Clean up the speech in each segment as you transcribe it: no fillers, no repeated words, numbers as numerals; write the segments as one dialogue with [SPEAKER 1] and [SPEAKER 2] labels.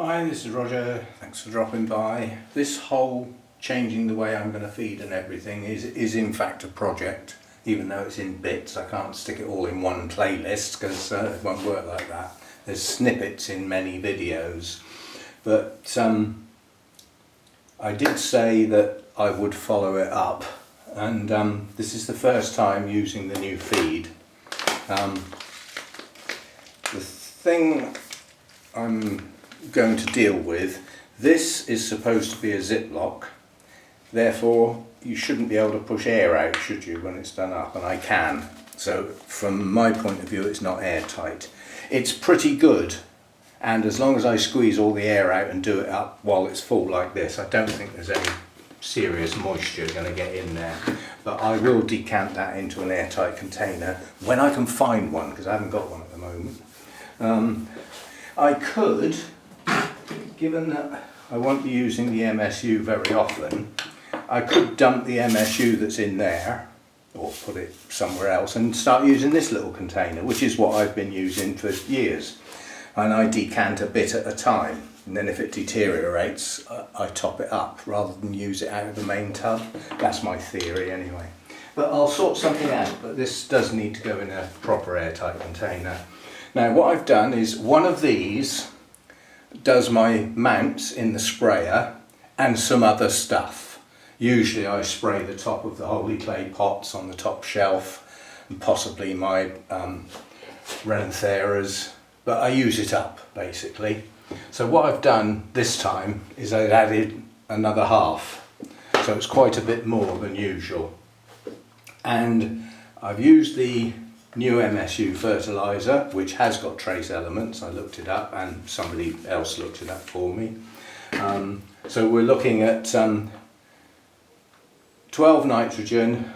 [SPEAKER 1] Hi, this is Roger. Thanks for dropping by. This whole changing the way I'm going to feed and everything is in fact a project, even though it's in bits. I can't stick it all in one playlist because it won't work like that. There's snippets in many videos, but I did say that I would follow it up, and this is the first time using the new feed. The thing I'm going to deal with, this is supposed to be a Ziploc, therefore you shouldn't be able to push air out, should you, when it's done up, and I can. So from my point of view it's not airtight. It's pretty good, and as long as I squeeze all the air out and do it up while it's full like this, I don't think there's any serious moisture going to get in there. But I will decant that into an airtight container when I can find one, because I haven't got one at the moment. I could, given that I won't be using the MSU very often, I could dump the MSU that's in there, or put it somewhere else, and start using this little container, which is what I've been using for years. And I decant a bit at a time, and then if it deteriorates, I top it up rather than use it out of the main tub. That's my theory anyway. But I'll sort something out, but this does need to go in a proper airtight container. Now what I've done is one of these does my mounts in the sprayer and some other stuff. Usually I spray the top of the holy clay pots on the top shelf and possibly my Renantheras, but I use it up basically. So what I've done this time is I've added another half, so it's quite a bit more than usual. And I've used the new MSU fertilizer, which has got trace elements. I looked it up and somebody else looked it up for me. So we're looking at 12 nitrogen,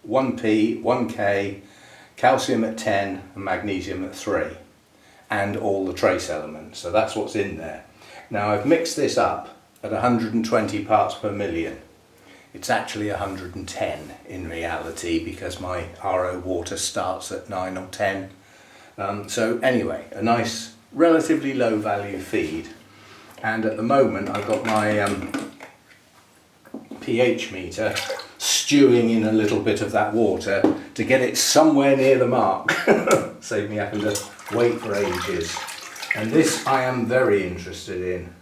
[SPEAKER 1] 1P, 1K, calcium at 10 and magnesium at 3, and all the trace elements. So that's what's in there. Now I've mixed this up at 120 parts per million. It's actually 110 in reality, because my RO water starts at 9 or 10. So anyway, a nice relatively low value feed, and at the moment I've got my pH meter stewing in a little bit of that water to get it somewhere near the mark. Save me having to wait for ages. And this I am very interested in,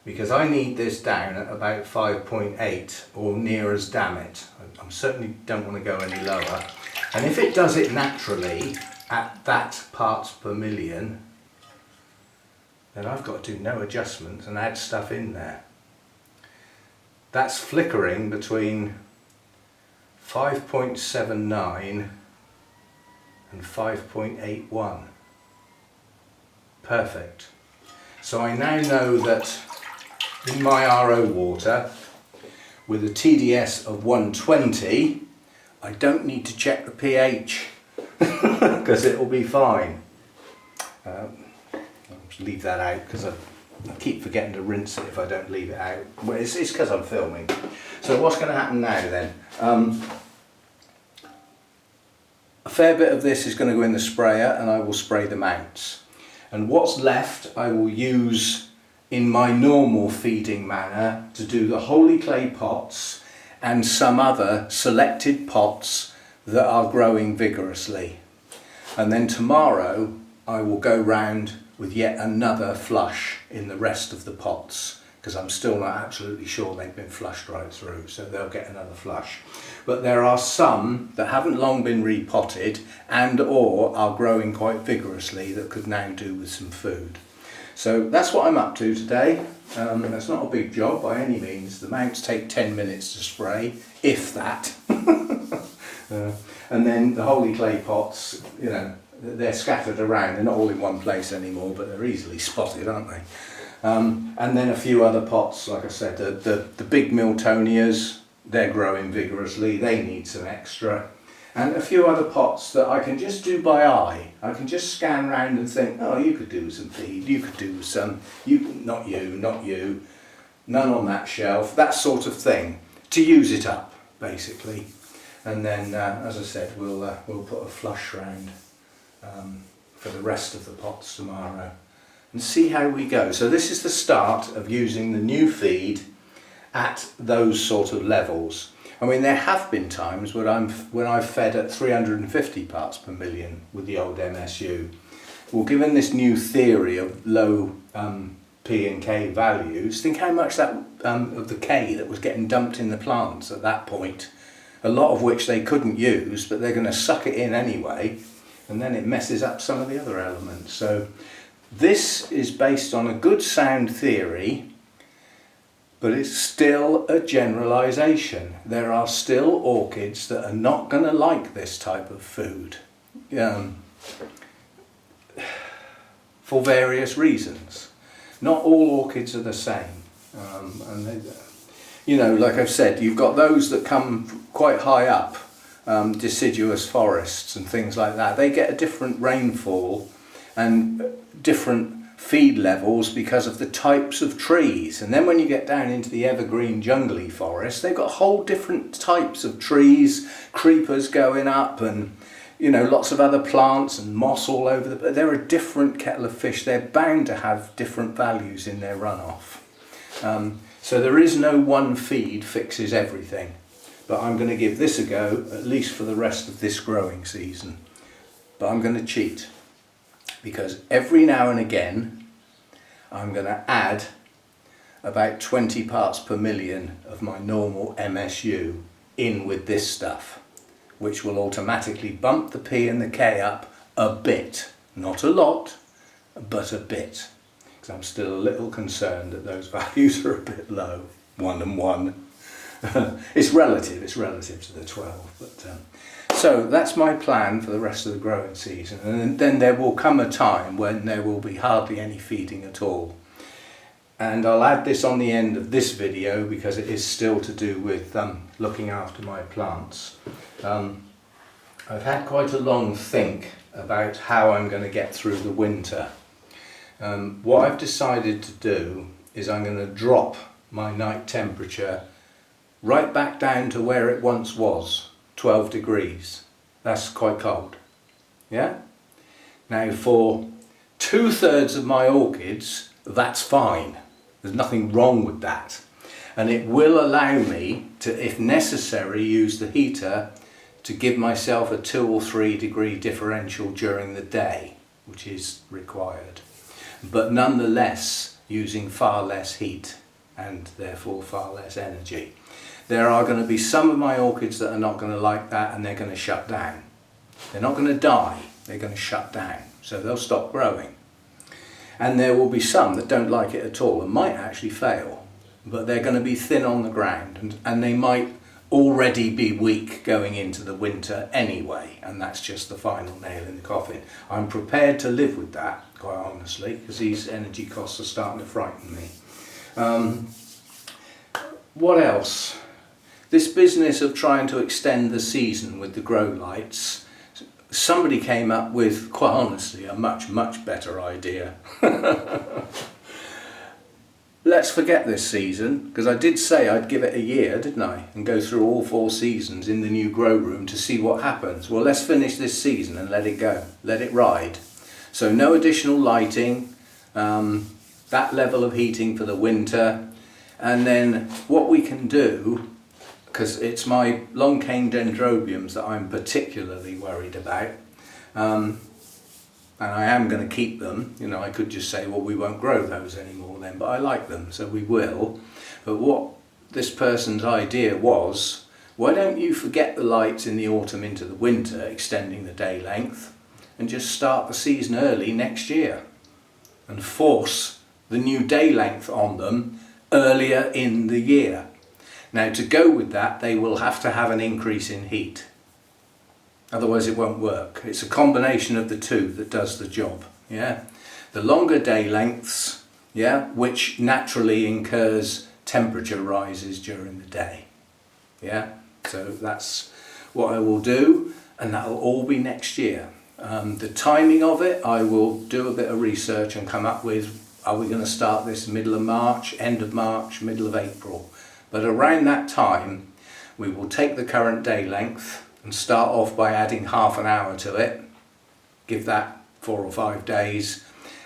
[SPEAKER 1] because I need this down at about 5.8 or near as damn it. I certainly don't want to go any lower. And if it does it naturally at that parts per million, then I've got to do no adjustments and add stuff in there. That's flickering between 5.79 and 5.81. Perfect. So I now know that in my RO water, with a TDS of 120, I don't need to check the pH because it will be fine. I'll just leave that out because I keep forgetting to rinse it if I don't leave it out. Well, it's because I'm filming. So what's going to happen now then? A fair bit of this is going to go in the sprayer, and I will spray the mounts. And what's left I will use in my normal feeding manner to do the holy clay pots and some other selected pots that are growing vigorously. And then tomorrow I will go round with yet another flush in the rest of the pots, because I'm still not absolutely sure they've been flushed right through, so they'll get another flush. But there are some that haven't long been repotted and or are growing quite vigorously that could now do with some food. So that's what I'm up to today. That's not a big job by any means. The mounts take 10 minutes to spray, if that. And then the holy clay pots, you know, they're scattered around. They're not all in one place anymore, but they're easily spotted, aren't they? And then a few other pots, like I said, the big Miltonias, they're growing vigorously. They need some extra. And a few other pots that I can just do by eye. I can just scan round and think, oh, you could do some feed, you could do some, not you, none on that shelf, that sort of thing, to use it up, basically. And then, as I said, we'll put a flush round for the rest of the pots tomorrow. and see how we go. So this is the start of using the new feed at those sort of levels. I mean, there have been times when I've fed at 350 parts per million with the old MSU. Well, given this new theory of low P and K values, think how much that of the K that was getting dumped in the plants at that point, a lot of which they couldn't use, but they're going to suck it in anyway, and then it messes up some of the other elements. So this is based on a good sound theory, but it's still a generalisation. There are still orchids that are not going to like this type of food for various reasons. Not all orchids are the same. And they, you know, like I've said, you've got those that come quite high up, deciduous forests and things like that. They get a different rainfall and different feed levels because of the types of trees. And then when you get down into the evergreen jungly forest, they've got whole different types of trees, creepers going up, and you know, lots of other plants and moss all over but they're a different kettle of fish. They're bound to have different values in their runoff. So there is no one feed fixes everything, but I'm going to give this a go at least for the rest of this growing season. But I'm going to cheat, because every now and again I'm going to add about 20 parts per million of my normal MSU in with this stuff, which will automatically bump the P and the K up a bit. Not a lot, but a bit. Because I'm still a little concerned that those values are a bit low. 1 and 1. It's relative to the 12. But so that's my plan for the rest of the growing season. And then there will come a time when there will be hardly any feeding at all. And I'll add this on the end of this video because it is still to do with looking after my plants. I've had quite a long think about how I'm going to get through the winter. What I've decided to do is I'm going to drop my night temperature right back down to where it once was, 12 degrees. That's quite cold. Yeah? Now for 2/3 of my orchids, that's fine. There's nothing wrong with that. And it will allow me to, if necessary, use the heater to give myself a 2 or 3 degree differential during the day, which is required. But nonetheless, using far less heat and therefore far less energy. There are going to be some of my orchids that are not going to like that, and they're going to shut down. They're not going to die, they're going to shut down. So they'll stop growing. And there will be some that don't like it at all and might actually fail. But they're going to be thin on the ground, and they might already be weak going into the winter anyway, and that's just the final nail in the coffin. I'm prepared to live with that, quite honestly, because these energy costs are starting to frighten me. What else? This business of trying to extend the season with the grow lights, somebody came up with, quite honestly, a much better idea. Let's forget this season, because I did say I'd give it a year, didn't I? And go through all 4 seasons in the new grow room to see what happens. Well, let's finish this season and let it go. Let it ride. So no additional lighting, that level of heating for the winter. And then what we can do, because it's my long cane dendrobiums that I'm particularly worried about, and I am going to keep them. You know, I could just say, well, we won't grow those anymore then, but I like them, so we will. But what this person's idea was, why don't you forget the lights in the autumn into the winter, extending the day length, and just start the season early next year and force the new day length on them earlier in the year. Now, to go with that, they will have to have an increase in heat. Otherwise it won't work. It's a combination of the two that does the job. Yeah, the longer day lengths, yeah, which naturally incurs temperature rises during the day. Yeah, so that's what I will do, and that'll all be next year. The timing of it, I will do a bit of research and come up with, are we going to start this middle of March, end of March, middle of April? But around that time, we will take the current day length and start off by adding half an hour to it. Give that 4 or 5 days,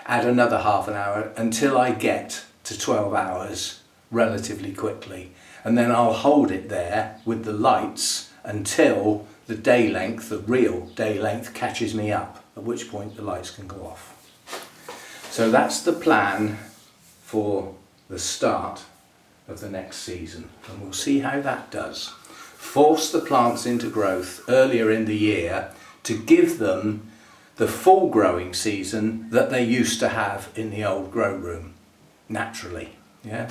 [SPEAKER 1] add another half an hour until I get to 12 hours relatively quickly. And then I'll hold it there with the lights until the day length, the real day length, catches me up, at which point the lights can go off. So that's the plan for the start of the next season, and we'll see how that does. Force the plants into growth earlier in the year to give them the full growing season that they used to have in the old grow room, naturally. Yeah,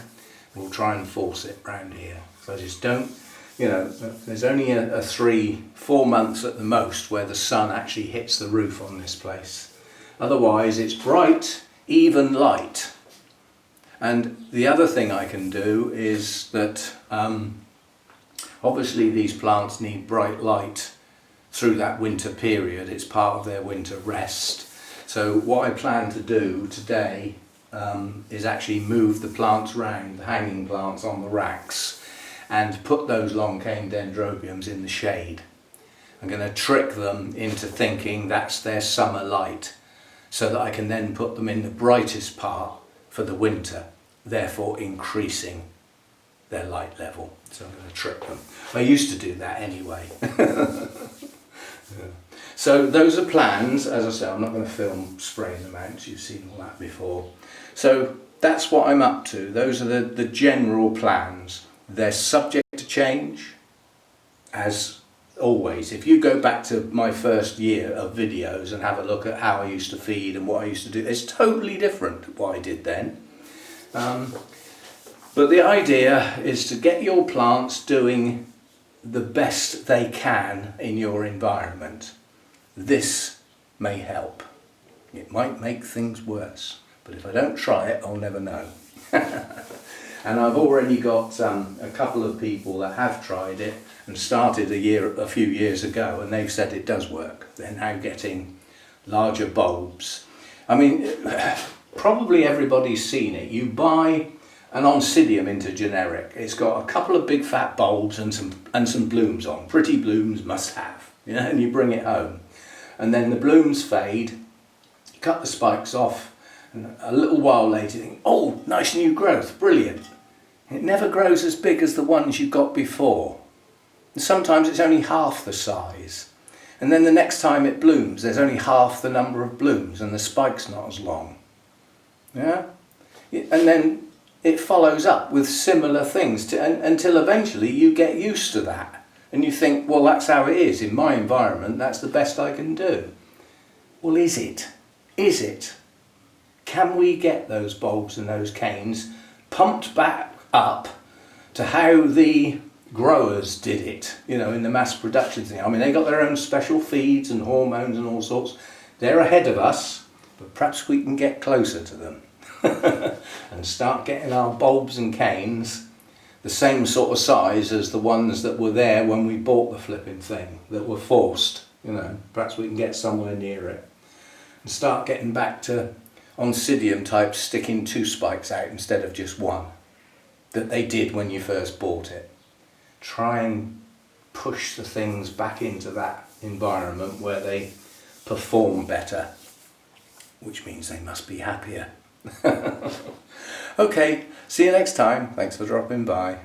[SPEAKER 1] we'll try and force it round here. So just don't, you know, there's only a 3-4 months at the most where the sun actually hits the roof on this place. Otherwise it's bright, even light. And the other thing I can do is that obviously these plants need bright light through that winter period. It's part of their winter rest. So what I plan to do today is actually move the plants round, the hanging plants on the racks, and put those long cane dendrobiums in the shade. I'm going to trick them into thinking that's their summer light, so that I can then put them in the brightest part for the winter, therefore increasing their light level. So I'm going to trick them. I used to do that anyway. So those are plans. As I say, I'm not going to film spraying them out, you've seen all that before. So that's what I'm up to. Those are the general plans. They're subject to change, as always. If you go back to my first year of videos and have a look at how I used to feed and what I used to do, it's totally different what I did then. But the idea is to get your plants doing the best they can in your environment. This may help. It might make things worse, but if I don't try it, I'll never know. And I've already got a couple of people that have tried it and started a few years ago, and they've said it does work. They're now getting larger bulbs. I mean, probably everybody's seen it. You buy an Oncidium into generic. It's got a couple of big fat bulbs and some blooms on. Pretty blooms, must have. You know, and you bring it home, and then the blooms fade. You cut the spikes off, and a little while later you think, oh, nice new growth, brilliant. It never grows as big as the ones you got before. And sometimes it's only half the size. And then the next time it blooms, there's only half the number of blooms and the spike's not as long. Yeah? And then it follows up with similar things until eventually you get used to that. And you think, well, that's how it is. In my environment, that's the best I can do. Well, is it? Is it? Can we get those bulbs and those canes pumped back up to how the growers did it, you know, in the mass production thing? I mean, they got their own special feeds and hormones and all sorts. They're ahead of us, but perhaps we can get closer to them and start getting our bulbs and canes the same sort of size as the ones that were there when we bought the flipping thing, that were forced. You know, perhaps we can get somewhere near it and start getting back to Oncidium type sticking 2 spikes out instead of just 1 that they did when you first bought it. Try and push the things back into that environment where they perform better, which means they must be happier. Okay, see you next time. Thanks for dropping by.